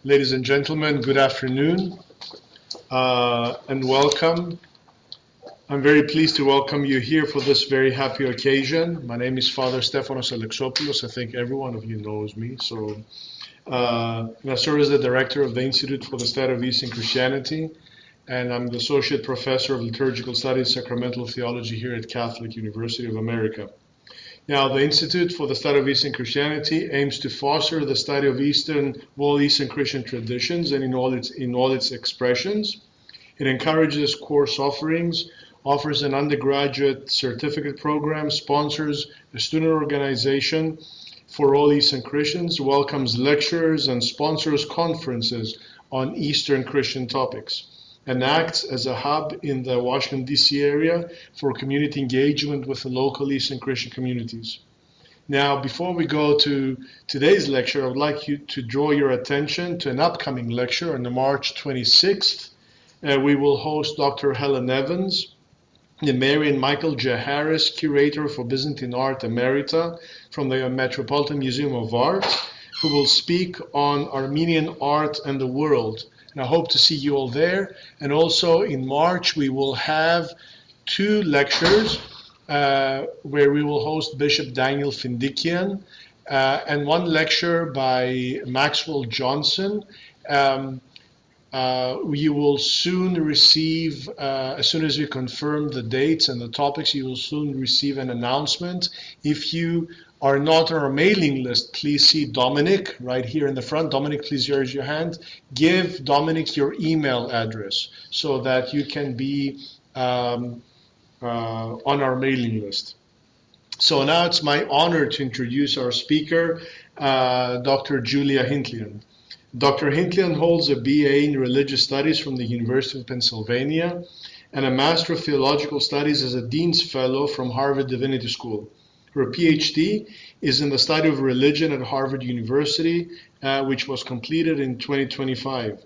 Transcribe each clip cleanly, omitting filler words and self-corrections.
Ladies and gentlemen, good afternoon and welcome. I'm very pleased to welcome you here for this very happy occasion. My name is Father Stefanos Alexopoulos. I think every one of you knows me. And I serve as the director of the Institute for the Study of Eastern Christianity, and I'm the Associate Professor of Liturgical Studies, Sacramental Theology here at Catholic University of America. Now, the Institute for the Study of Eastern Christianity aims to foster the study of all Eastern Christian traditions and in all its expressions. It encourages course offerings, offers an undergraduate certificate program, sponsors a student organization for all Eastern Christians, welcomes lecturers, and sponsors conferences on Eastern Christian topics, and acts as a hub in the Washington, D.C. area for community engagement with the local Eastern Christian communities. Now, before we go to today's lecture, I would like you to draw your attention to an upcoming lecture on March 26th. We will host Dr. Helen Evans, the Mary and Michael J. Harris Curator for Byzantine Art Emerita from the Metropolitan Museum of Art, who will speak on Armenian art and the world. And I hope to see you all there. And also in March, we will have two lectures where we will host Bishop Daniel Findikian and one lecture by Maxwell Johnson. You will soon receive, as soon as we confirm the dates and the topics, you will soon receive an announcement. If you are not on our mailing list, please see Dominic right here in the front. Dominic, please raise your hand. Give Dominic your email address so that you can be on our mailing list. So now it's my honor to introduce our speaker, Dr. Julia Hintlian. Dr. Hintlian holds a BA in Religious Studies from the University of Pennsylvania and a Master of Theological Studies as a Dean's Fellow from Harvard Divinity School. Her PhD is in the study of religion at Harvard University, which was completed in 2025.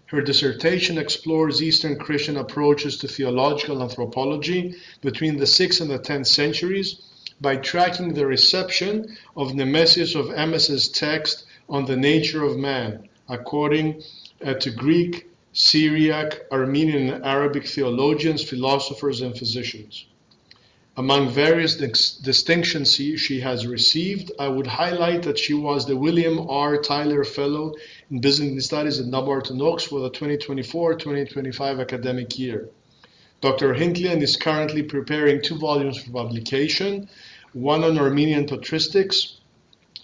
Her dissertation explores Eastern Christian approaches to theological anthropology between the 6th and the 10th centuries by tracking the reception of Nemesius of Emes's text on the nature of man, according to Greek, Syriac, Armenian, and Arabic theologians, philosophers, and physicians. Among various distinctions she has received, I would highlight that she was the William R. Tyler Fellow in Byzantine Studies at Nabarton Oaks for the 2024-2025 academic year. Dr. Hintlian is currently preparing 2 volumes for publication, one on Armenian patristics,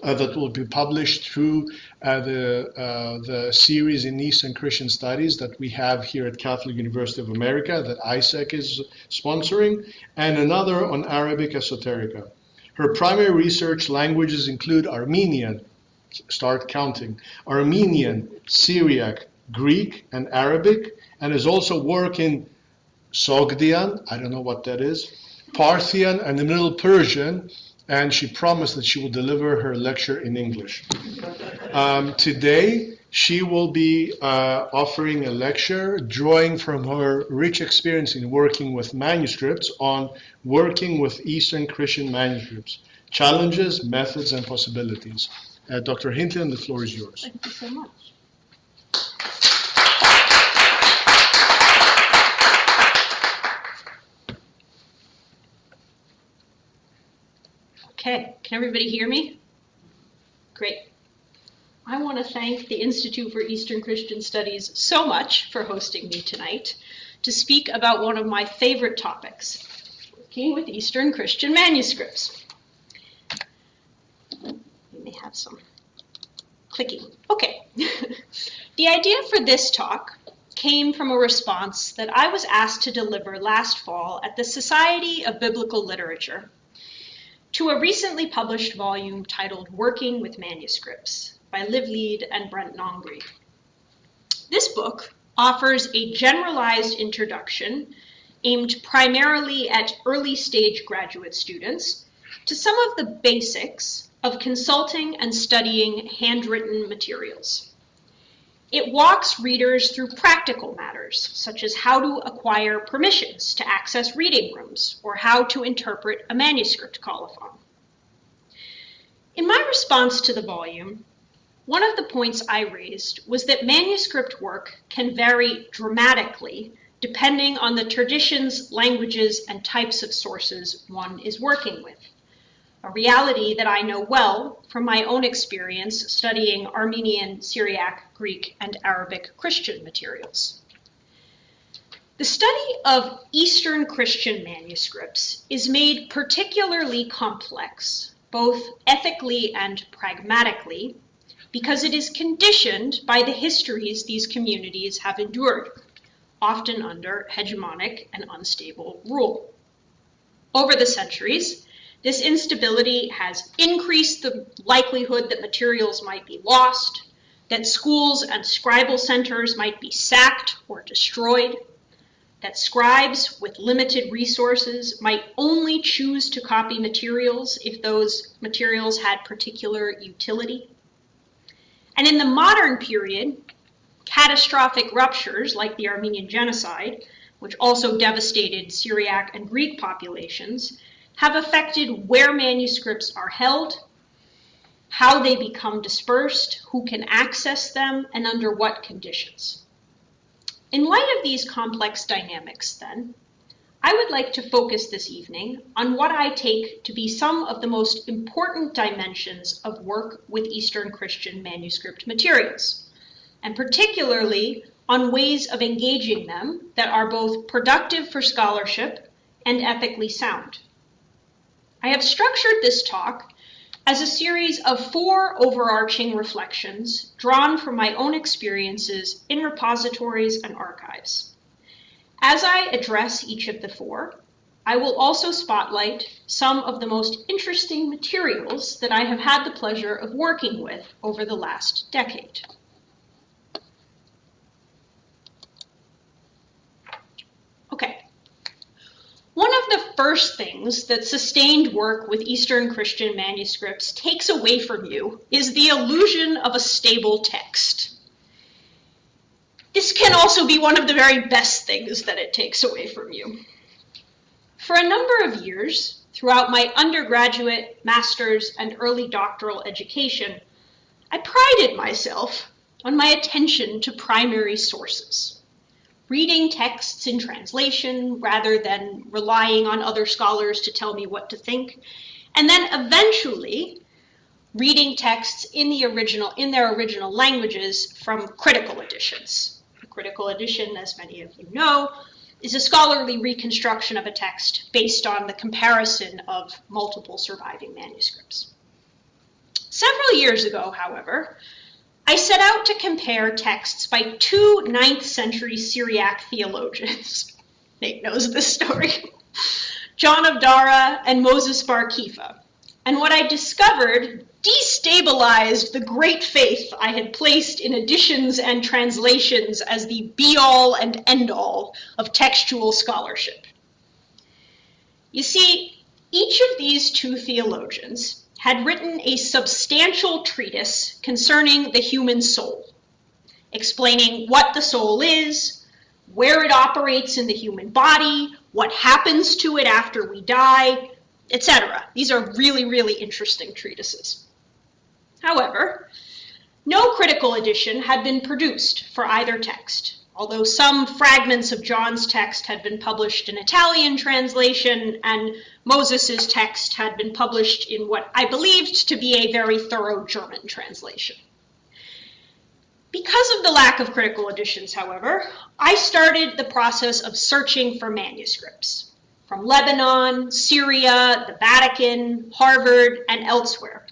that will be published through the series in Eastern Christian Studies that we have here at Catholic University of America that ISAC is sponsoring, and another on Arabic esoterica. Her primary research languages include Armenian, start counting, Armenian, Syriac, Greek, and Arabic, and has also worked in Sogdian, I don't know what that is, Parthian, and the Middle Persian, and she promised that she will deliver her lecture in English. Today, she will be offering a lecture drawing from her rich experience in working with manuscripts on working with Eastern Christian manuscripts, challenges, methods, and possibilities. Dr. Hintlian, the floor is yours. Thank you so much. Okay, can everybody hear me? Great. I want to thank the Institute for Eastern Christian Studies so much for hosting me tonight to speak about one of my favorite topics, working with Eastern Christian manuscripts. We may have some clicking. Okay. The idea for this talk came from a response that I was asked to deliver last fall at the Society of Biblical Literature to a recently published volume titled Working with Manuscripts by Liv Lead and Brent Nongri. This book offers a generalized introduction aimed primarily at early stage graduate students to some of the basics of consulting and studying handwritten materials. It walks readers through practical matters, such as how to acquire permissions to access reading rooms or how to interpret a manuscript colophon. In my response to the volume, one of the points I raised was that manuscript work can vary dramatically depending on the traditions, languages, and types of sources one is working with. A reality that I know well from my own experience studying Armenian, Syriac, Greek, and Arabic Christian materials. The study of Eastern Christian manuscripts is made particularly complex, both ethically and pragmatically, because it is conditioned by the histories these communities have endured, often under hegemonic and unstable rule. Over the centuries, this instability has increased the likelihood that materials might be lost, that schools and scribal centers might be sacked or destroyed, that scribes with limited resources might only choose to copy materials if those materials had particular utility. And in the modern period, catastrophic ruptures like the Armenian genocide, which also devastated Syriac and Greek populations, have affected where manuscripts are held, how they become dispersed, who can access them, and under what conditions. In light of these complex dynamics, then, I would like to focus this evening on what I take to be some of the most important dimensions of work with Eastern Christian manuscript materials, and particularly on ways of engaging them that are both productive for scholarship and ethically sound. I have structured this talk as a series of 4 overarching reflections drawn from my own experiences in repositories and archives. As I address each of the 4, I will also spotlight some of the most interesting materials that I have had the pleasure of working with over the last decade. Okay. One of the first things that sustained work with Eastern Christian manuscripts takes away from you is the illusion of a stable text. This can also be one of the very best things that it takes away from you. For a number of years, throughout my undergraduate, master's, and early doctoral education, I prided myself on my attention to primary sources, reading texts in translation rather than relying on other scholars to tell me what to think, and then eventually reading texts in their original languages from critical editions. A critical edition, as many of you know, is a scholarly reconstruction of a text based on the comparison of multiple surviving manuscripts. Several years ago, however, I set out to compare texts by 2 9th century Syriac theologians. Nate knows this story. John of Dara and Moses bar Kifa. And what I discovered destabilized the great faith I had placed in editions and translations as the be-all and end-all of textual scholarship. You see, each of these 2 theologians had written a substantial treatise concerning the human soul, explaining what the soul is, where it operates in the human body, what happens to it after we die, etc. These are really, really interesting treatises. However, no critical edition had been produced for either text, although some fragments of John's text had been published in Italian translation, and Moses's text had been published in what I believed to be a very thorough German translation. Because of the lack of critical editions, however, I started the process of searching for manuscripts from Lebanon, Syria, the Vatican, Harvard, and elsewhere.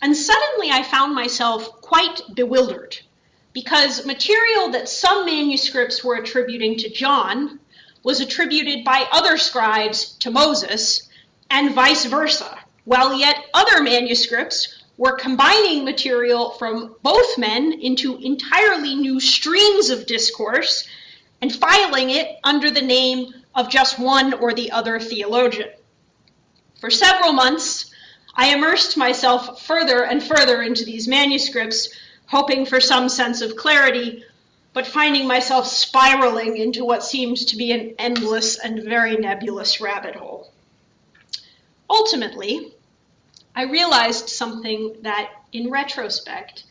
And suddenly I found myself quite bewildered, because material that some manuscripts were attributing to John was attributed by other scribes to Moses, and vice versa, while yet other manuscripts were combining material from both men into entirely new streams of discourse and filing it under the name of just one or the other theologian. For several months, I immersed myself further and further into these manuscripts, hoping for some sense of clarity, but finding myself spiraling into what seemed to be an endless and very nebulous rabbit hole. Ultimately, I realized something that, in retrospect,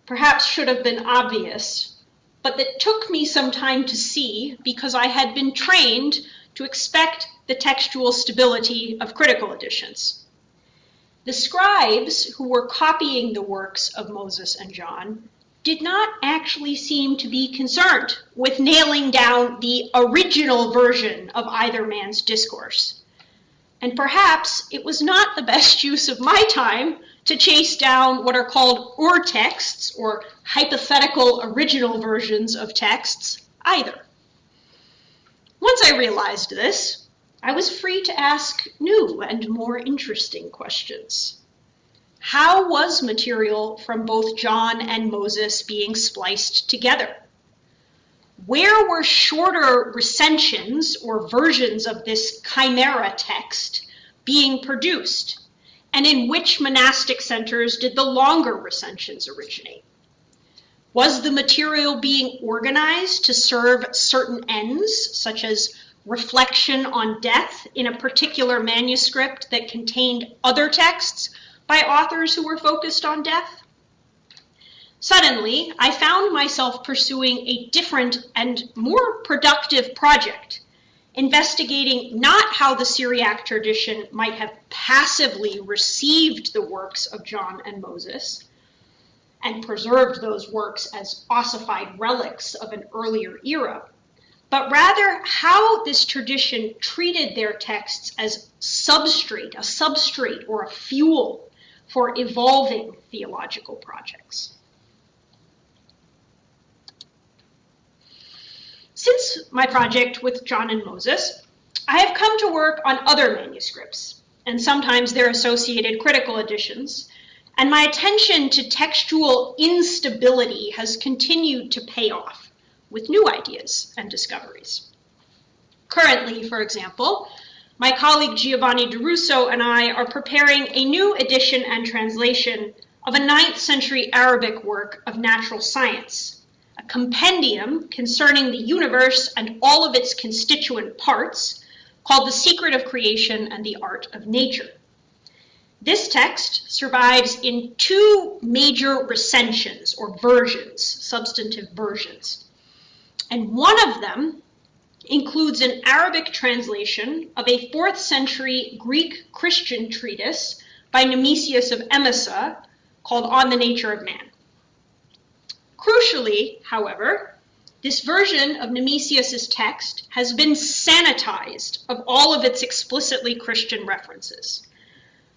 perhaps should have been obvious, but that took me some time to see because I had been trained to expect the textual stability of critical editions. The scribes who were copying the works of Moses and John did not actually seem to be concerned with nailing down the original version of either man's discourse. And perhaps it was not the best use of my time to chase down what are called ur-texts, or hypothetical original versions of texts, either. Once I realized this, I was free to ask new and more interesting questions. How was material from both John and Moses being spliced together? Where were shorter recensions or versions of this chimera text being produced? And in which monastic centers did the longer recensions originate? Was the material being organized to serve certain ends, such as reflection on death in a particular manuscript that contained other texts by authors who were focused on death? Suddenly, I found myself pursuing a different and more productive project, investigating not how the Syriac tradition might have passively received the works of John and Moses and preserved those works as ossified relics of an earlier era, but rather how this tradition treated their texts as a substrate or a fuel for evolving theological projects. Since my project with John and Moses, I have come to work on other manuscripts, and sometimes their associated critical editions, and my attention to textual instability has continued to pay off with new ideas and discoveries. Currently, for example, my colleague Giovanni De Russo and I are preparing a new edition and translation of a 9th century Arabic work of natural science, a compendium concerning the universe and all of its constituent parts, called The Secret of Creation and the Art of Nature. This text survives in 2 major recensions or versions, substantive versions. And one of them includes an Arabic translation of a 4th century Greek Christian treatise by Nemesius of Emesa called On the Nature of Man. Crucially, however, this version of Nemesius's text has been sanitized of all of its explicitly Christian references.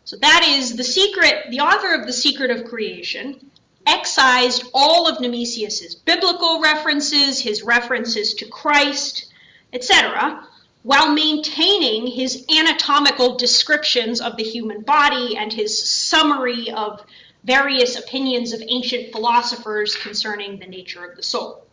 So that is, the author of The Secret of Creation excised all of Nemesius's biblical references, his references to Christ, etc., while maintaining his anatomical descriptions of the human body and his summary of various opinions of ancient philosophers concerning the nature of the soul.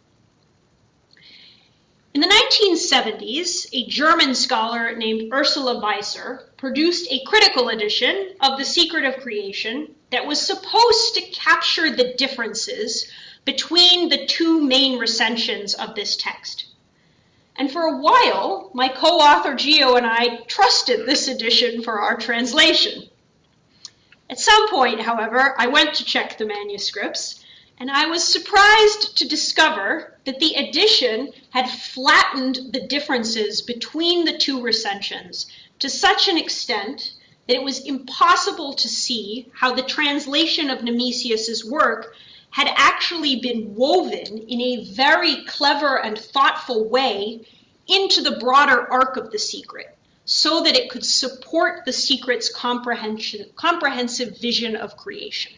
In the 1970s, a German scholar named Ursula Weiser produced a critical edition of The Secret of Creation that was supposed to capture the differences between the 2 main recensions of this text. And for a while, my co-author Gio and I trusted this edition for our translation. At some point, however, I went to check the manuscripts, and I was surprised to discover that the edition had flattened the differences between the 2 recensions to such an extent that it was impossible to see how the translation of Nemesius's work had actually been woven in a very clever and thoughtful way into the broader arc of the Secret, so that it could support the Secret's comprehensive vision of creation.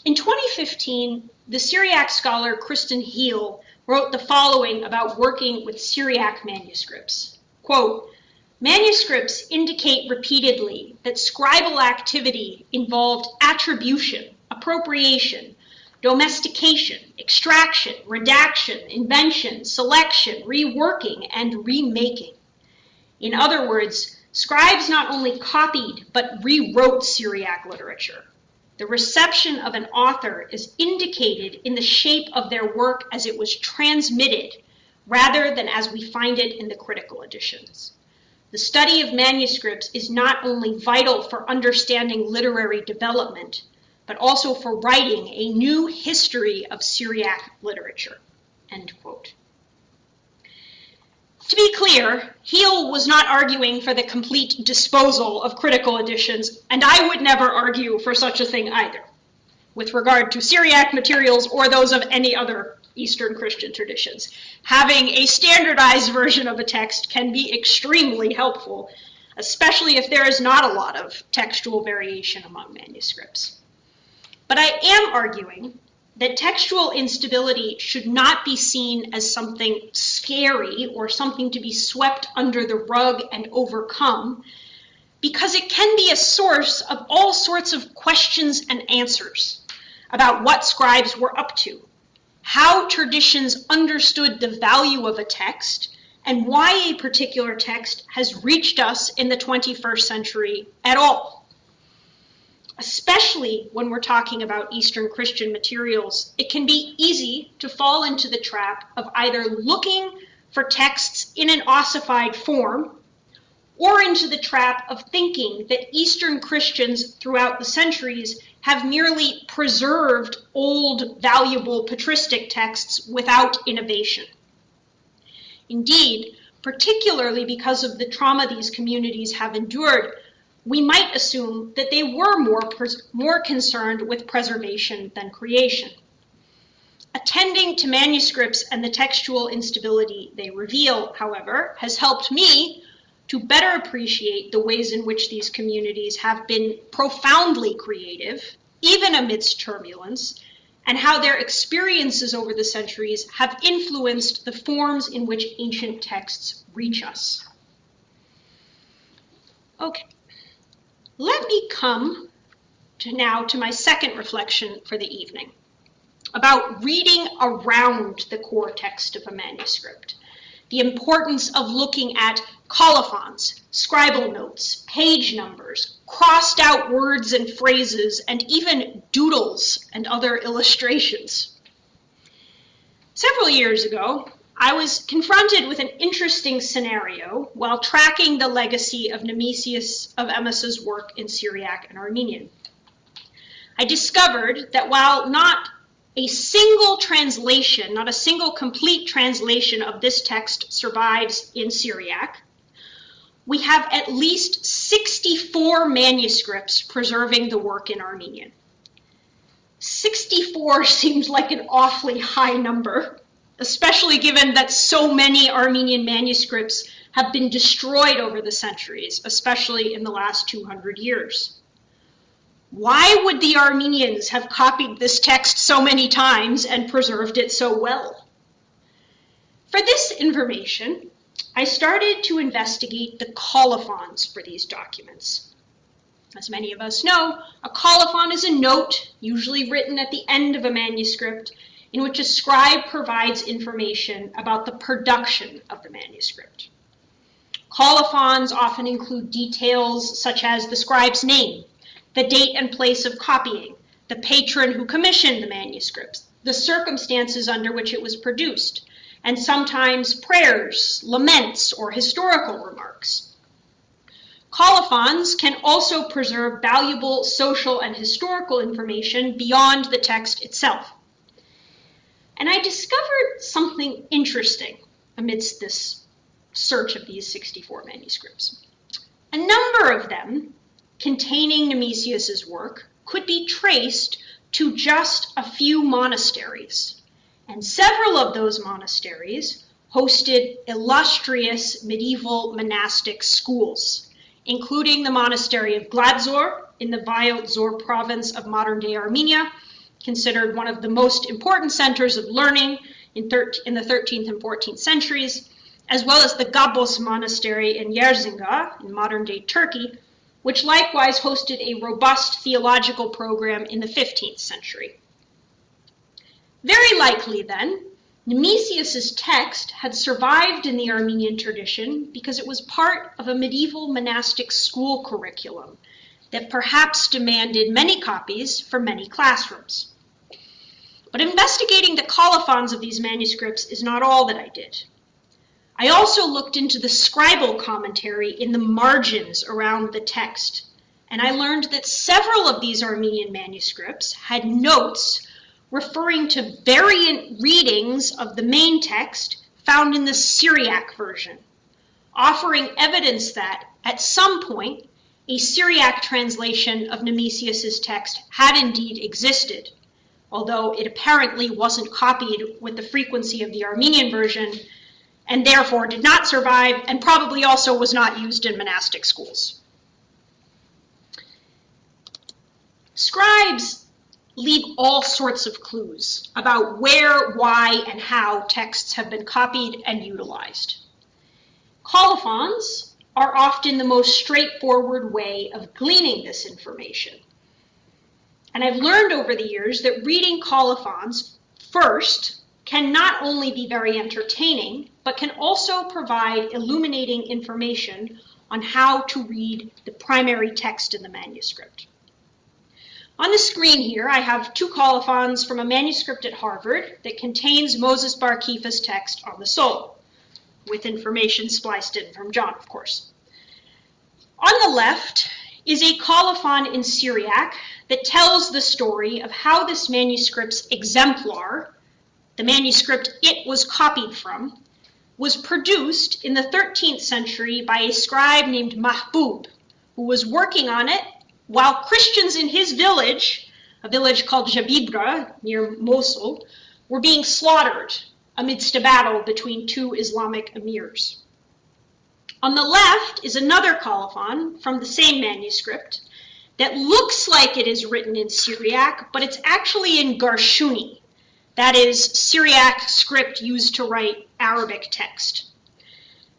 In 2015, the Syriac scholar Kristen Heel wrote the following about working with Syriac manuscripts. Quote, "Manuscripts indicate repeatedly that scribal activity involved attribution, appropriation, domestication, extraction, redaction, invention, selection, reworking, and remaking. In other words, scribes not only copied but rewrote Syriac literature. The reception of an author is indicated in the shape of their work as it was transmitted, rather than as we find it in the critical editions. The study of manuscripts is not only vital for understanding literary development, but also for writing a new history of Syriac literature." End quote. To be clear, Heel was not arguing for the complete disposal of critical editions, and I would never argue for such a thing either, with regard to Syriac materials or those of any other Eastern Christian traditions. Having a standardized version of a text can be extremely helpful, especially if there is not a lot of textual variation among manuscripts. But I am arguing that textual instability should not be seen as something scary or something to be swept under the rug and overcome, because it can be a source of all sorts of questions and answers about what scribes were up to, how traditions understood the value of a text, and why a particular text has reached us in the 21st century at all. Especially when we're talking about Eastern Christian materials, it can be easy to fall into the trap of either looking for texts in an ossified form, or into the trap of thinking that Eastern Christians throughout the centuries have merely preserved old, valuable patristic texts without innovation. Indeed, particularly because of the trauma these communities have endured, we might assume that they were more concerned with preservation than creation. Attending to manuscripts and the textual instability they reveal, however, has helped me to better appreciate the ways in which these communities have been profoundly creative, even amidst turbulence, and how their experiences over the centuries have influenced the forms in which ancient texts reach us. Okay, let me come now to my second reflection for the evening, about reading around the core text of a manuscript. The importance of looking at colophons, scribal notes, page numbers, crossed out words and phrases, and even doodles and other illustrations. Several years ago, I was confronted with an interesting scenario while tracking the legacy of Nemesius of Emmaus's work in Syriac and Armenian. I discovered that while not a single translation, not a single complete translation of this text survives in Syriac, we have at least 64 manuscripts preserving the work in Armenian. 64 seems like an awfully high number, especially given that so many Armenian manuscripts have been destroyed over the centuries, especially in the last 200 years. Why would the Armenians have copied this text so many times and preserved it so well? For this information, I started to investigate the colophons for these documents. As many of us know, a colophon is a note, usually written at the end of a manuscript, in which a scribe provides information about the production of the manuscript. Colophons often include details such as the scribe's name, the date and place of copying, the patron who commissioned the manuscript, the circumstances under which it was produced, and sometimes prayers, laments, or historical remarks. Colophons can also preserve valuable social and historical information beyond the text itself. And I discovered something interesting amidst this search of these 64 manuscripts. A number of them containing Nemesius's work could be traced to just a few monasteries, and several of those monasteries hosted illustrious medieval monastic schools, including the monastery of Gladzor in the Vayot Zor province of modern-day Armenia, considered one of the most important centers of learning in the 13th and 14th centuries, as well as the Gabos monastery in Yerzinga in modern-day Turkey, which likewise hosted a robust theological program in the 15th century. Very likely then, Nemesius's text had survived in the Armenian tradition because it was part of a medieval monastic school curriculum that perhaps demanded many copies for many classrooms. But investigating the colophons of these manuscripts is not all that I did. I also looked into the scribal commentary in the margins around the text, and I learned that several of these Armenian manuscripts had notes referring to variant readings of the main text found in the Syriac version, offering evidence that, at some point, a Syriac translation of Nemesius's text had indeed existed, although it apparently wasn't copied with the frequency of the Armenian version, and therefore did not survive, and probably also was not used in monastic schools. Scribes leave all sorts of clues about where, why, and how texts have been copied and utilized. Colophons are often the most straightforward way of gleaning this information. And I've learned over the years that reading colophons first can not only be very entertaining, but can also provide illuminating information on how to read the primary text in the manuscript. On the screen here, I have two colophons from a manuscript at Harvard that contains Moses Bar Kifa's text on the soul, with information spliced in from John, of course. On the left is a colophon in Syriac that tells the story of how this manuscript's exemplar, the manuscript it was copied from, was produced in the 13th century by a scribe named Mahbub, who was working on it while Christians in his village, a village called Jabibra near Mosul, were being slaughtered amidst a battle between two Islamic emirs. On the left is another colophon from the same manuscript that looks like it is written in Syriac, but it's actually in Garshuni, that is, Syriac script used to write Arabic text.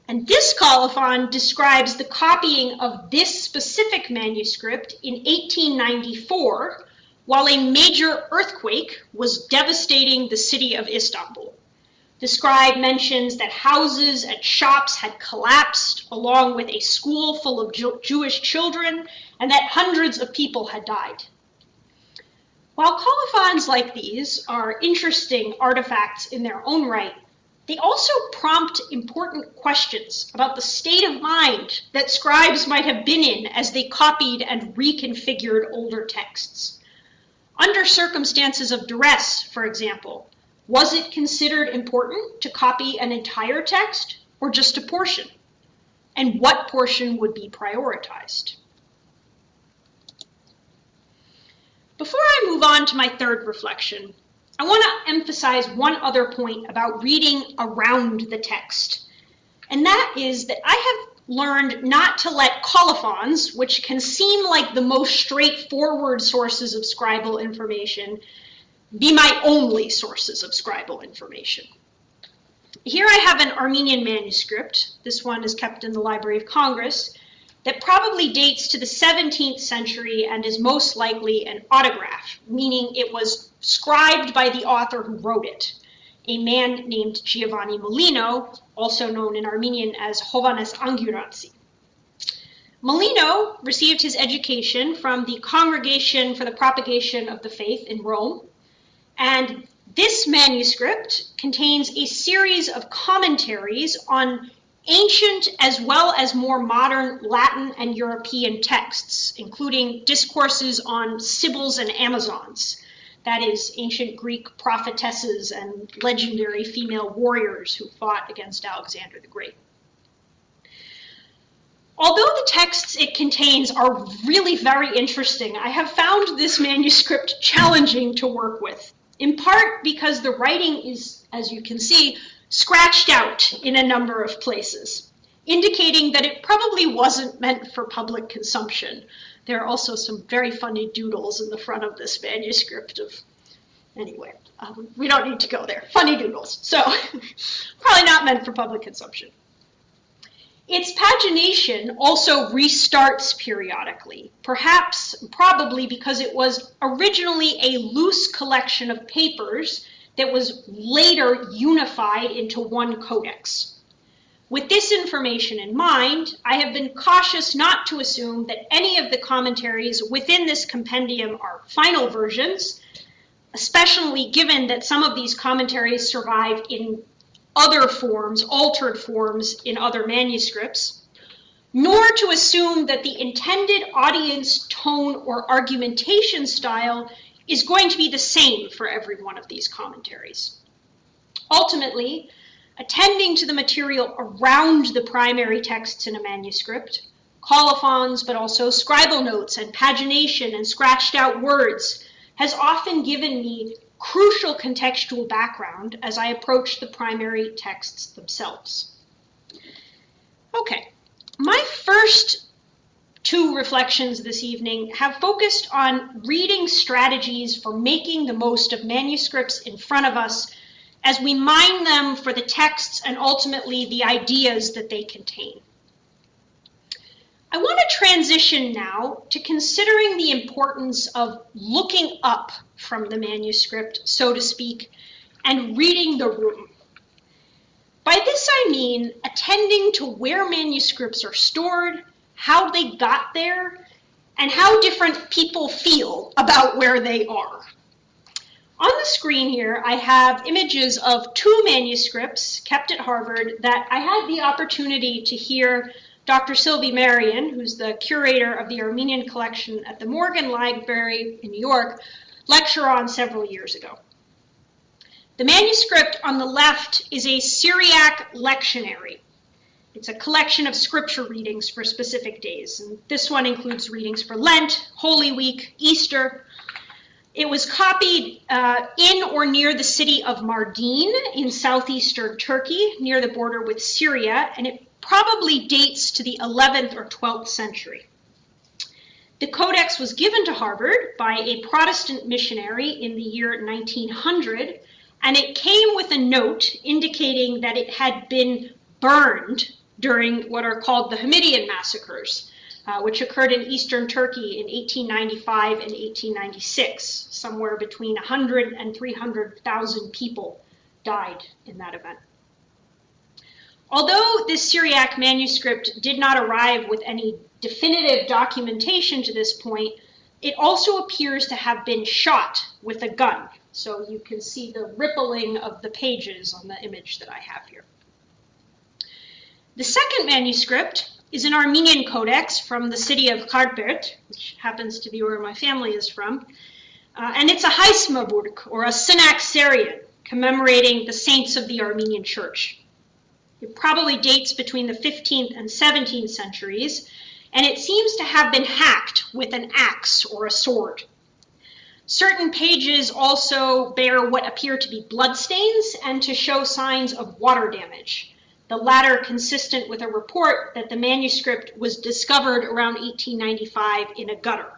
And this colophon describes the copying of this specific manuscript in 1894, while a major earthquake was devastating the city of Istanbul. The scribe mentions that houses and shops had collapsed, along with a school full of Jewish children, and that hundreds of people had died. While colophons like these are interesting artifacts in their own right, they also prompt important questions about the state of mind that scribes might have been in as they copied and reconfigured older texts. Under circumstances of duress, for example, was it considered important to copy an entire text or just a portion? And what portion would be prioritized? Before I move on to my third reflection, I want to emphasize one other point about reading around the text. And that is that I have learned not to let colophons, which can seem like the most straightforward sources of scribal information, be my only sources of scribal information. Here I have an Armenian manuscript, this one is kept in the Library of Congress, that probably dates to the 17th century and is most likely an autograph, meaning it was scribed by the author who wrote it, a man named Giovanni Molino, also known in Armenian as Hovannes Anguratsi. Molino received his education from the Congregation for the Propagation of the Faith in Rome, and this manuscript contains a series of commentaries on ancient as well as more modern Latin and European texts, including discourses on Sibyls and Amazons, that is, ancient Greek prophetesses and legendary female warriors who fought against Alexander the Great. Although the texts it contains are really very interesting, I have found this manuscript challenging to work with, in part because the writing is, as you can see, scratched out in a number of places, indicating that it probably wasn't meant for public consumption. There are also some very funny doodles in the front of this manuscript anyway, we don't need to go there. Funny doodles. So, probably not meant for public consumption. Its pagination also restarts periodically, probably because it was originally a loose collection of papers that was later unified into one codex. With this information in mind, I have been cautious not to assume that any of the commentaries within this compendium are final versions, especially given that some of these commentaries survive in other forms, altered forms in other manuscripts, nor to assume that the intended audience tone or argumentation style is going to be the same for every one of these commentaries. Ultimately, attending to the material around the primary texts in a manuscript, colophons, but also scribal notes and pagination and scratched out words, has often given me crucial contextual background as I approach the primary texts themselves. Okay, my first two reflections this evening have focused on reading strategies for making the most of manuscripts in front of us as we mine them for the texts and ultimately the ideas that they contain. I want to transition now to considering the importance of looking up from the manuscript, so to speak, and reading the room. By this I mean attending to where manuscripts are stored, how they got there, and how different people feel about where they are. On the screen here, I have images of two manuscripts kept at Harvard that I had the opportunity to hear Dr. Sylvie Marion, who's the curator of the Armenian collection at the Morgan Library in New York, lecture on several years ago. The manuscript on the left is a Syriac lectionary. It's a collection of scripture readings for specific days, and this one includes readings for Lent, Holy Week, Easter. It was copied in or near the city of Mardin in southeastern Turkey, near the border with Syria, and it probably dates to the 11th or 12th century. The codex was given to Harvard by a Protestant missionary in the year 1900, and it came with a note indicating that it had been burned during what are called the Hintlian massacres, which occurred in eastern Turkey in 1895 and 1896. Somewhere between 100 and 300,000 people died in that event. Although this Syriac manuscript did not arrive with any definitive documentation to this point, it also appears to have been shot with a gun. So you can see the rippling of the pages on the image that I have here. The second manuscript is an Armenian codex from the city of Kharpert, which happens to be where my family is from. And it's a Haismaburg, or a Synaxarian, commemorating the saints of the Armenian Church. It probably dates between the 15th and 17th centuries, and it seems to have been hacked with an axe or a sword. Certain pages also bear what appear to be bloodstains and to show signs of water damage, the latter consistent with a report that the manuscript was discovered around 1895 in a gutter.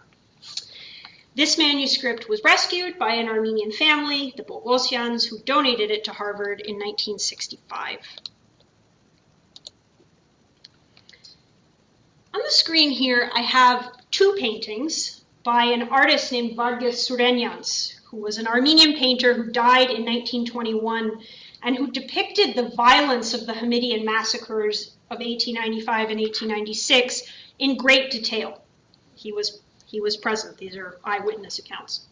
This manuscript was rescued by an Armenian family, the Bogosyans, who donated it to Harvard in 1965. On the screen here, I have two paintings by an artist named Vargas Surenyans, who was an Armenian painter who died in 1921 and who depicted the violence of the Hintlian massacres of 1895 and 1896 in great detail. He was present. These are eyewitness accounts.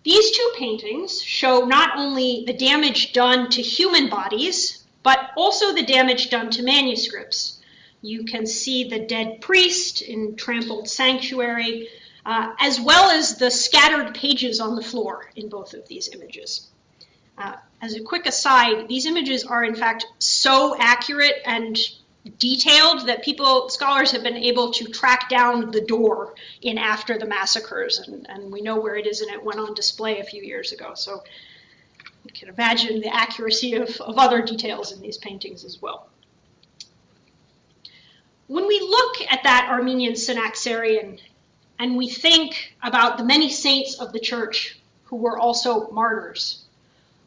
These two paintings show not only the damage done to human bodies, but also the damage done to manuscripts. You can see the dead priest in trampled sanctuary, as well as the scattered pages on the floor in both of these images. As a quick aside, these images are in fact so accurate and detailed that scholars have been able to track down the door in after the massacres, and we know where it is, and it went on display a few years ago. So you can imagine the accuracy of other details in these paintings as well. When we look at that Armenian Synaxarian and we think about the many saints of the church who were also martyrs,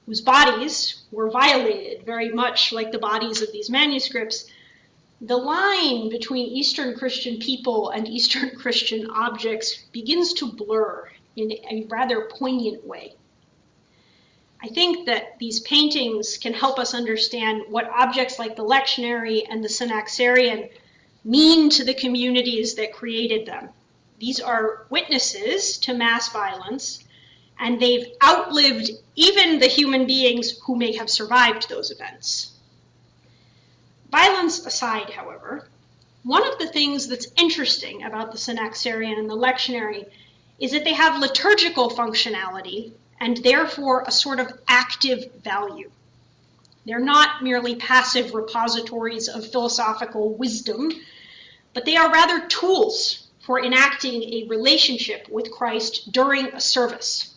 whose bodies were violated very much like the bodies of these manuscripts, the line between Eastern Christian people and Eastern Christian objects begins to blur in a rather poignant way. I think that these paintings can help us understand what objects like the lectionary and the Synaxarian mean to the communities that created them. These are witnesses to mass violence, and they've outlived even the human beings who may have survived those events. Violence aside, however, one of the things that's interesting about the Synaxarion and the lectionary is that they have liturgical functionality and therefore a sort of active value. They're not merely passive repositories of philosophical wisdom, but they are rather tools for enacting a relationship with Christ during a service.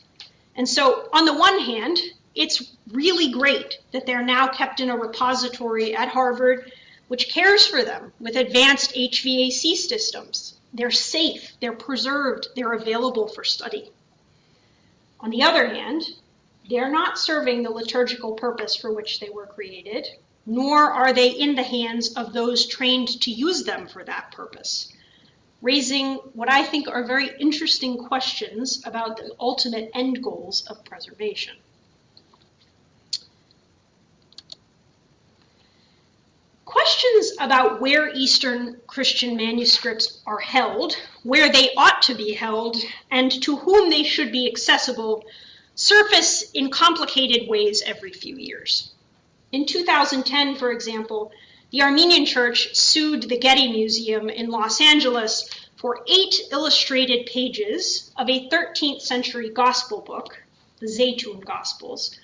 And so, on the one hand, it's really great that they're now kept in a repository at Harvard which cares for them with advanced HVAC systems. They're safe, they're preserved, they're available for study. On the other hand, they're not serving the liturgical purpose for which they were created, nor are they in the hands of those trained to use them for that purpose, raising what I think are very interesting questions about the ultimate end goals of preservation. Questions about where Eastern Christian manuscripts are held, where they ought to be held, and to whom they should be accessible surface in complicated ways every few years. In 2010, for example, the Armenian Church sued the Getty Museum in Los Angeles for 8 illustrated pages of a 13th century gospel book, the Zaytun Gospels,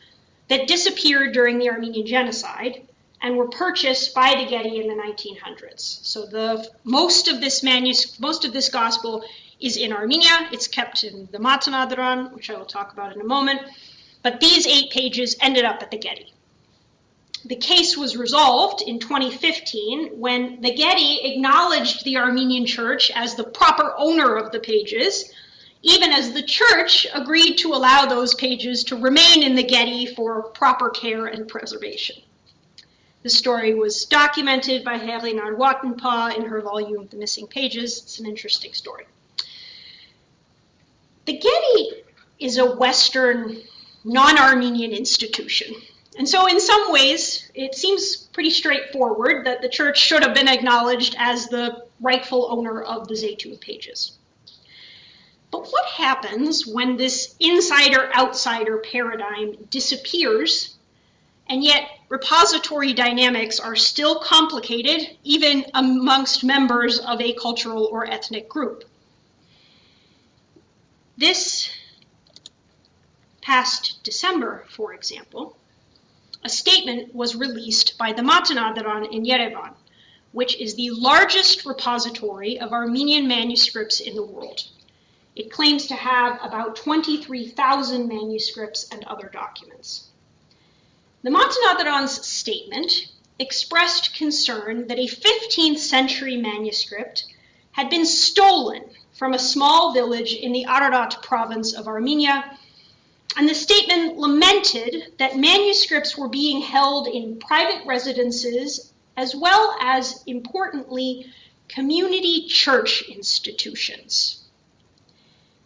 that disappeared during the Armenian genocide and were purchased by the Getty in the 1900s. So most of this gospel is in Armenia. It's kept in the Matanadaran, which I will talk about in a moment. But these 8 pages ended up at the Getty. The case was resolved in 2015 when the Getty acknowledged the Armenian Church as the proper owner of the pages, even as the Church agreed to allow those pages to remain in the Getty for proper care and preservation. The story was documented by Herinar Wattenpa in her volume, The Missing Pages. It's an interesting story. The Getty is a Western, non-Armenian institution. And so in some ways, it seems pretty straightforward that the Church should have been acknowledged as the rightful owner of the Zaytun pages. But what happens when this insider-outsider paradigm disappears, and yet repository dynamics are still complicated, even amongst members of a cultural or ethnic group? This past December, for example, a statement was released by the Matanadaran in Yerevan, which is the largest repository of Armenian manuscripts in the world. It claims to have about 23,000 manuscripts and other documents. The Matanadaran's statement expressed concern that a 15th century manuscript had been stolen from a small village in the Ararat province of Armenia, and the statement lamented that manuscripts were being held in private residences as well as, importantly, community church institutions.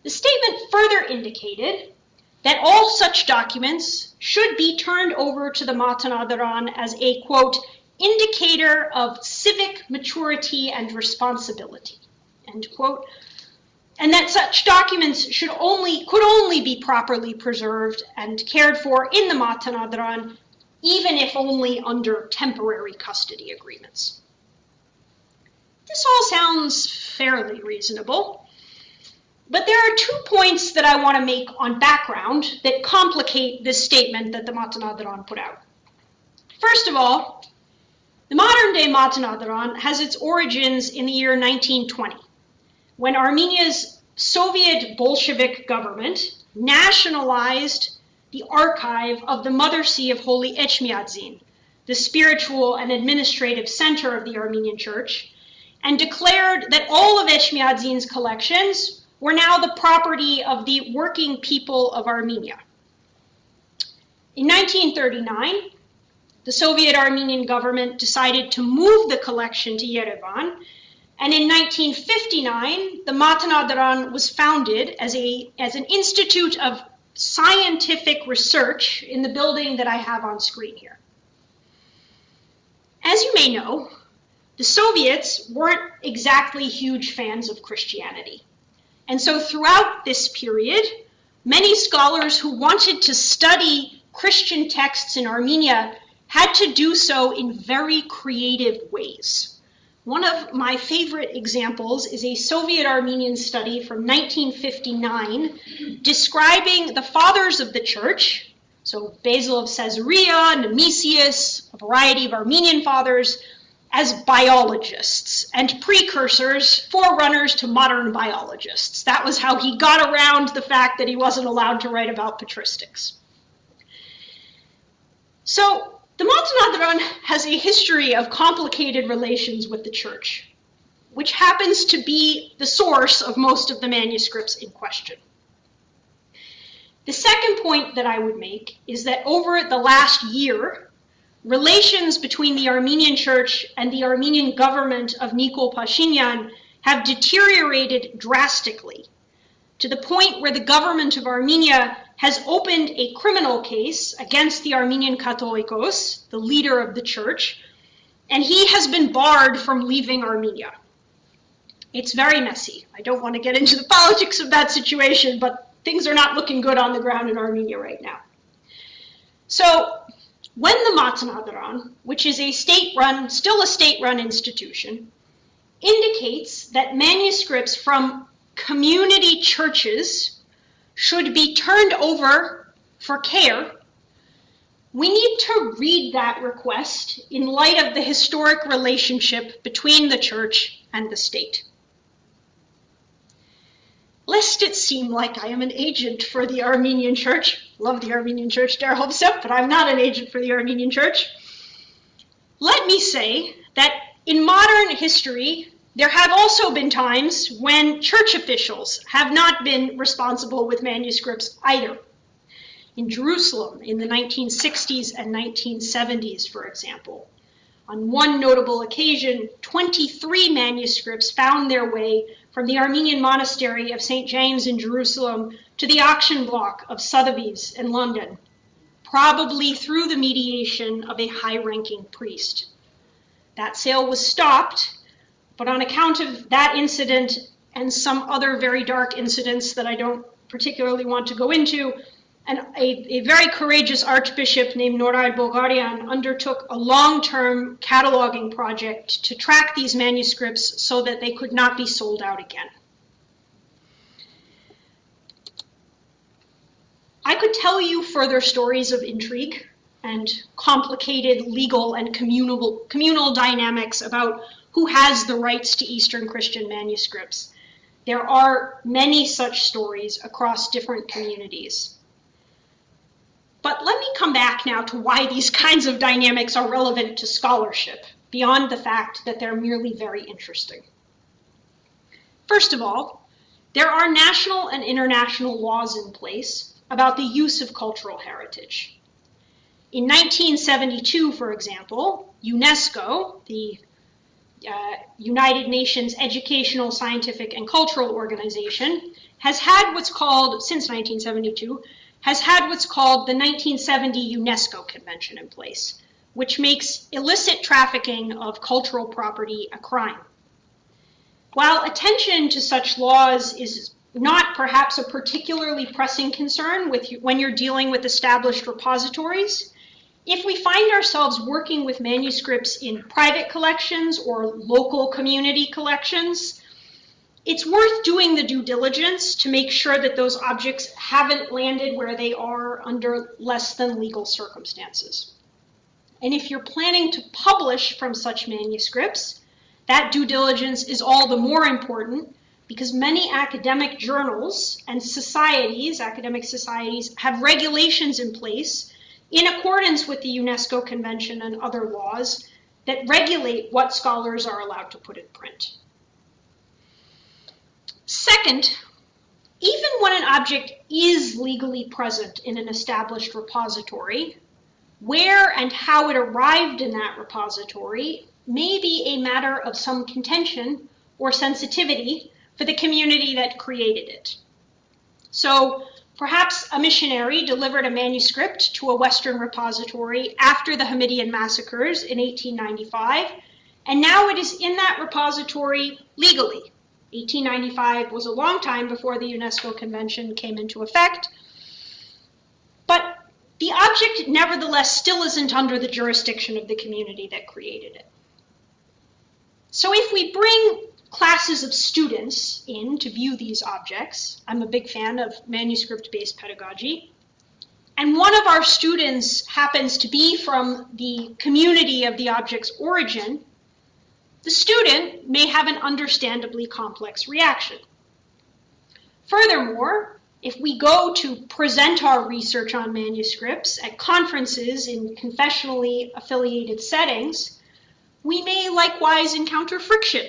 The statement further indicated that all such documents should be turned over to the Matanadaran as a, quote, indicator of civic maturity and responsibility, end quote, and that such documents could only be properly preserved and cared for in the Matanadaran, even if only under temporary custody agreements. This all sounds fairly reasonable, but there are 2 points that I want to make on background that complicate this statement that the Matanadaran put out. First of all, the modern-day Matanadaran has its origins in the year 1920, when Armenia's Soviet Bolshevik government nationalized the archive of the Mother See of Holy Echmiadzin, the spiritual and administrative center of the Armenian Church, and declared that all of Echmiadzin's collections were now the property of the working people of Armenia. In 1939, the Soviet Armenian government decided to move the collection to Yerevan, and in 1959, the Matanadaran was founded as an institute of scientific research in the building that I have on screen here. As you may know, the Soviets weren't exactly huge fans of Christianity. And so throughout this period, many scholars who wanted to study Christian texts in Armenia had to do so in very creative ways. One of my favorite examples is a Soviet Armenian study from 1959 describing the fathers of the church, so Basil of Caesarea, Nemesius, a variety of Armenian fathers, as biologists and precursors, forerunners to modern biologists. That was how he got around the fact that he wasn't allowed to write about patristics. So, the Montenegrin has a history of complicated relations with the church, which happens to be the source of most of the manuscripts in question. The second point that I would make is that over the last year, relations between the Armenian church and the Armenian government of Nikol Pashinyan have deteriorated drastically, to the point where the government of Armenia has opened a criminal case against the Armenian Catholicos, the leader of the church, and he has been barred from leaving Armenia. It's very messy. I don't want to get into the politics of that situation, but things are not looking good on the ground in Armenia right now. So, when the Montenegrin, which is a state-run, still a state-run institution, indicates that manuscripts from community churches should be turned over for care, we need to read that request in light of the historic relationship between the church and the state. Lest it seem like I am an agent for the Armenian church, love the Armenian church, der Hofsep, but I'm not an agent for the Armenian church, let me say that in modern history, there have also been times when church officials have not been responsible with manuscripts either. In Jerusalem in the 1960s and 1970s, for example, on one notable occasion, 23 manuscripts found their way from the Armenian monastery of St. James in Jerusalem to the auction block of Sotheby's in London, probably through the mediation of a high-ranking priest. That sale was stopped, but on account of that incident and some other very dark incidents that I don't particularly want to go into, and a very courageous archbishop named Norai Bulgarian undertook a long-term cataloging project to track these manuscripts so that they could not be sold out again. I could tell you further stories of intrigue and complicated legal and communal dynamics about who has the rights to Eastern Christian manuscripts. There are many such stories across different communities. But let me come back now to why these kinds of dynamics are relevant to scholarship, beyond the fact that they're merely very interesting. First of all, there are national and international laws in place about the use of cultural heritage. In 1972, for example, UNESCO, the United Nations Educational, Scientific, and Cultural Organization, has had what's called, since 1972, has had what's called the 1970 UNESCO Convention in place, which makes illicit trafficking of cultural property a crime. While attention to such laws is not perhaps a particularly pressing concern when you're dealing with established repositories, if we find ourselves working with manuscripts in private collections or local community collections, it's worth doing the due diligence to make sure that those objects haven't landed where they are under less than legal circumstances. And if you're planning to publish from such manuscripts, that due diligence is all the more important because many academic journals and societies, academic societies, have regulations in place in accordance with the UNESCO Convention and other laws that regulate what scholars are allowed to put in print. Second, even when an object is legally present in an established repository, where and how it arrived in that repository may be a matter of some contention or sensitivity for the community that created it. So perhaps a missionary delivered a manuscript to a Western repository after the Hamidian massacres in 1895, and now it is in that repository legally, 1895 was a long time before the UNESCO Convention came into effect, but the object nevertheless still isn't under the jurisdiction of the community that created it. So if we bring classes of students in to view these objects, I'm a big fan of manuscript-based pedagogy, and one of our students happens to be from the community of the object's origin, the student may have an understandably complex reaction. Furthermore, if we go to present our research on manuscripts at conferences in confessionally affiliated settings, we may likewise encounter friction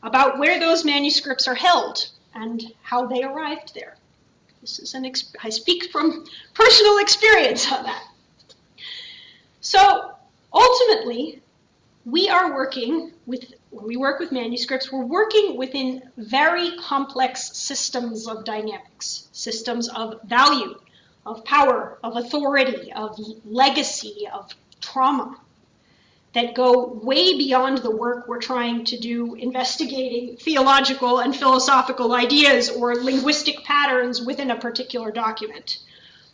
about where those manuscripts are held and how they arrived there. This is I speak from personal experience on that. So ultimately, we are working with, when we work with manuscripts, we're working within very complex systems of dynamics, systems of value, of power, of authority, of legacy, of trauma, that go way beyond the work we're trying to do investigating theological and philosophical ideas or linguistic patterns within a particular document.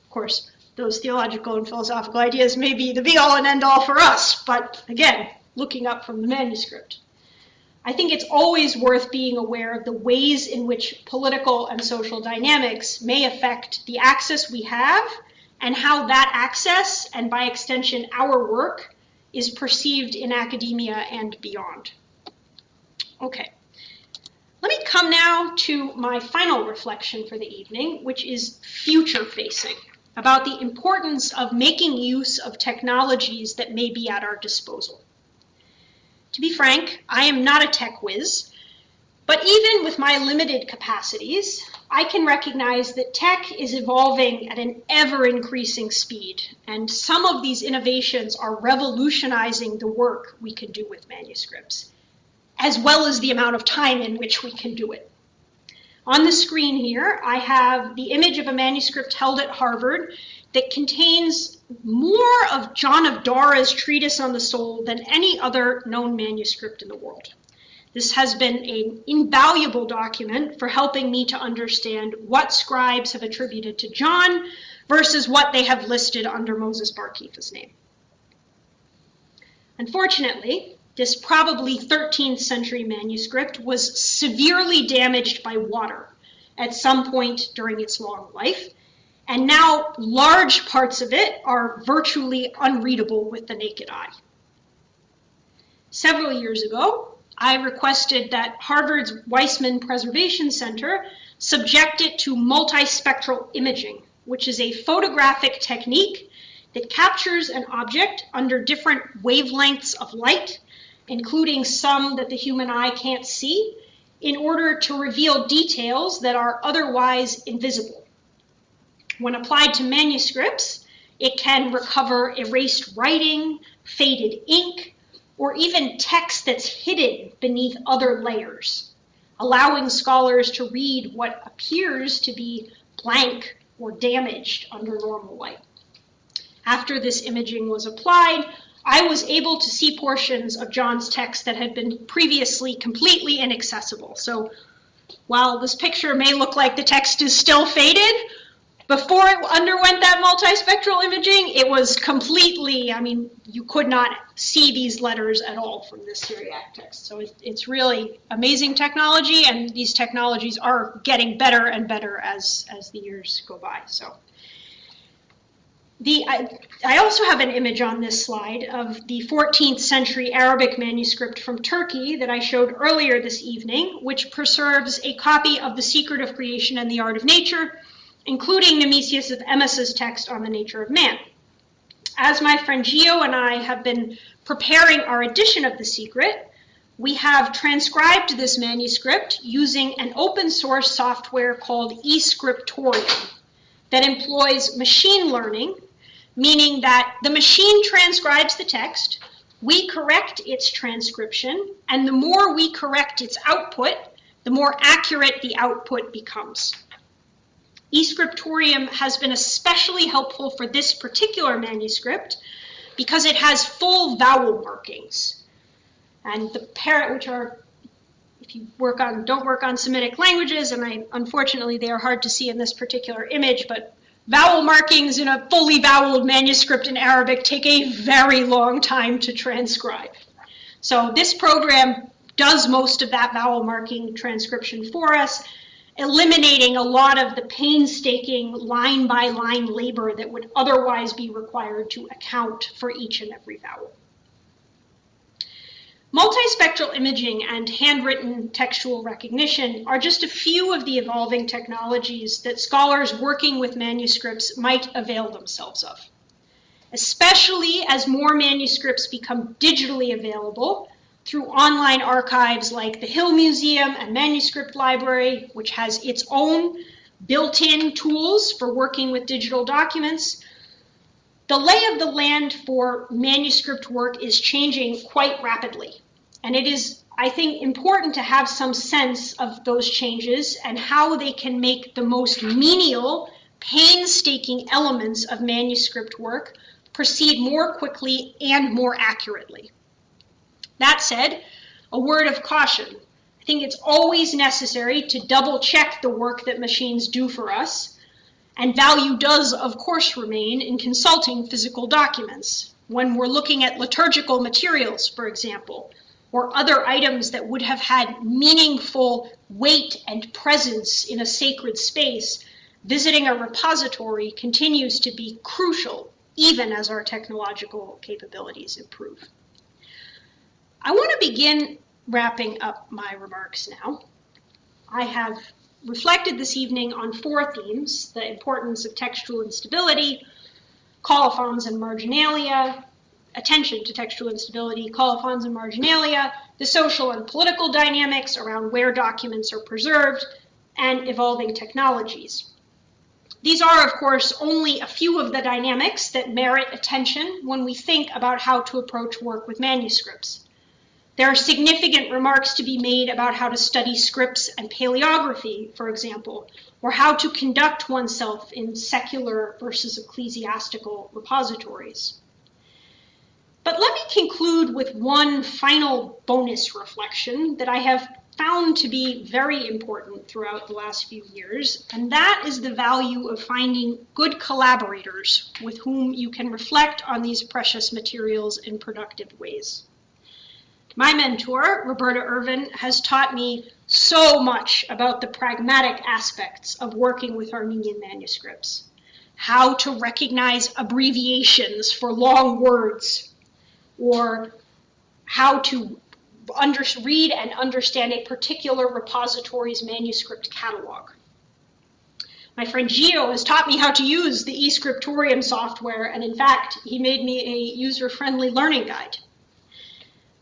Of course, those theological and philosophical ideas may be the be-all and end-all for us, but again, looking up from the manuscript. I think it's always worth being aware of the ways in which political and social dynamics may affect the access we have and how that access, and by extension our work, is perceived in academia and beyond. Okay, let me come now to my final reflection for the evening, which is future-facing, about the importance of making use of technologies that may be at our disposal. To be frank, I am not a tech whiz, but even with my limited capacities, I can recognize that tech is evolving at an ever-increasing speed, and some of these innovations are revolutionizing the work we can do with manuscripts, as well as the amount of time in which we can do it. On the screen here, I have the image of a manuscript held at Harvard that contains more of John of Dara's treatise on the soul than any other known manuscript in the world. This has been an invaluable document for helping me to understand what scribes have attributed to John versus what they have listed under Moses Bar Kifa's name. Unfortunately, this probably 13th century manuscript was severely damaged by water at some point during its long life, and now large parts of it are virtually unreadable with the naked eye. Several years ago, I requested that Harvard's Weissman Preservation Center subject it to multispectral imaging, which is a photographic technique that captures an object under different wavelengths of light, including some that the human eye can't see, in order to reveal details that are otherwise invisible. When applied to manuscripts, it can recover erased writing, faded ink, or even text that's hidden beneath other layers, allowing scholars to read what appears to be blank or damaged under normal light. After this imaging was applied, I was able to see portions of John's text that had been previously completely inaccessible. So while this picture may look like the text is still faded, before it underwent that multispectral imaging, it was completely, I mean, you could not see these letters at all from this Syriac text. So it's really amazing technology, and these technologies are getting better and better as the years go by. So I also have an image on this slide of the 14th century Arabic manuscript from Turkey that I showed earlier this evening, which preserves a copy of The Secret of Creation and the Art of Nature, including Nemesius of Emmaus's text on the nature of man. As my friend Gio and I have been preparing our edition of The Secret, we have transcribed this manuscript using an open source software called eScriptorium that employs machine learning, meaning that the machine transcribes the text, we correct its transcription, and the more we correct its output, the more accurate the output becomes. eScriptorium has been especially helpful for this particular manuscript because it has full vowel markings, and which are if you don't work on Semitic languages, and unfortunately they are hard to see in this particular image, but vowel markings in a fully voweled manuscript in Arabic take a very long time to transcribe. So this program does most of that vowel marking transcription for us, eliminating a lot of the painstaking line-by-line labor that would otherwise be required to account for each and every vowel. Multispectral imaging and handwritten textual recognition are just a few of the evolving technologies that scholars working with manuscripts might avail themselves of. Especially as more manuscripts become digitally available through online archives like the Hill Museum and Manuscript Library, which has its own built-in tools for working with digital documents. The lay of the land for manuscript work is changing quite rapidly, and it is, I think, important to have some sense of those changes and how they can make the most menial, painstaking elements of manuscript work proceed more quickly and more accurately. That said, a word of caution. I think it's always necessary to double check the work that machines do for us, and value does, of course, remain in consulting physical documents. When we're looking at liturgical materials, for example, or other items that would have had meaningful weight and presence in a sacred space, visiting a repository continues to be crucial, even as our technological capabilities improve. I want to begin wrapping up my remarks now. I have reflected this evening on 4 themes: the importance of textual instability, colophons and marginalia, attention to textual instability, colophons and marginalia, the social and political dynamics around where documents are preserved, and evolving technologies. These are, of course, only a few of the dynamics that merit attention when we think about how to approach work with manuscripts. There are significant remarks to be made about how to study scripts and paleography, for example, or how to conduct oneself in secular versus ecclesiastical repositories. But let me conclude with one final bonus reflection that I have found to be very important throughout the last few years, and that is the value of finding good collaborators with whom you can reflect on these precious materials in productive ways. My mentor, Roberta Irvin, has taught me so much about the pragmatic aspects of working with Armenian manuscripts, how to recognize abbreviations for long words, or how to read and understand a particular repository's manuscript catalog. My friend Gio has taught me how to use the eScriptorium software, and in fact, he made me a user-friendly learning guide.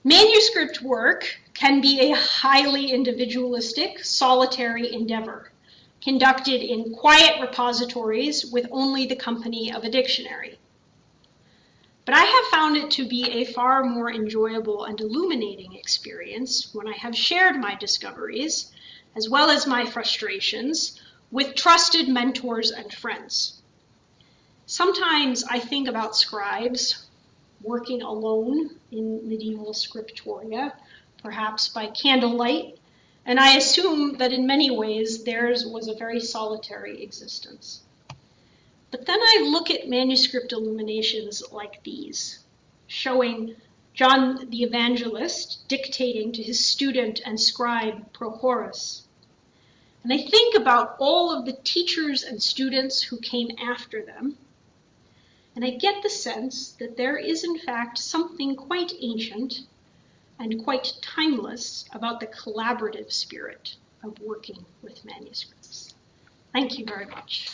Manuscript work can be a highly individualistic, solitary endeavor, conducted in quiet repositories with only the company of a dictionary. But I have found it to be a far more enjoyable and illuminating experience when I have shared my discoveries, as well as my frustrations, with trusted mentors and friends. Sometimes I think about scribes working alone in medieval scriptoria, perhaps by candlelight, and I assume that in many ways theirs was a very solitary existence. But then I look at manuscript illuminations like these, showing John the Evangelist dictating to his student and scribe Prochorus. And I think about all of the teachers and students who came after them, and I get the sense that there is in fact something quite ancient and quite timeless about the collaborative spirit of working with manuscripts. Thank you very much.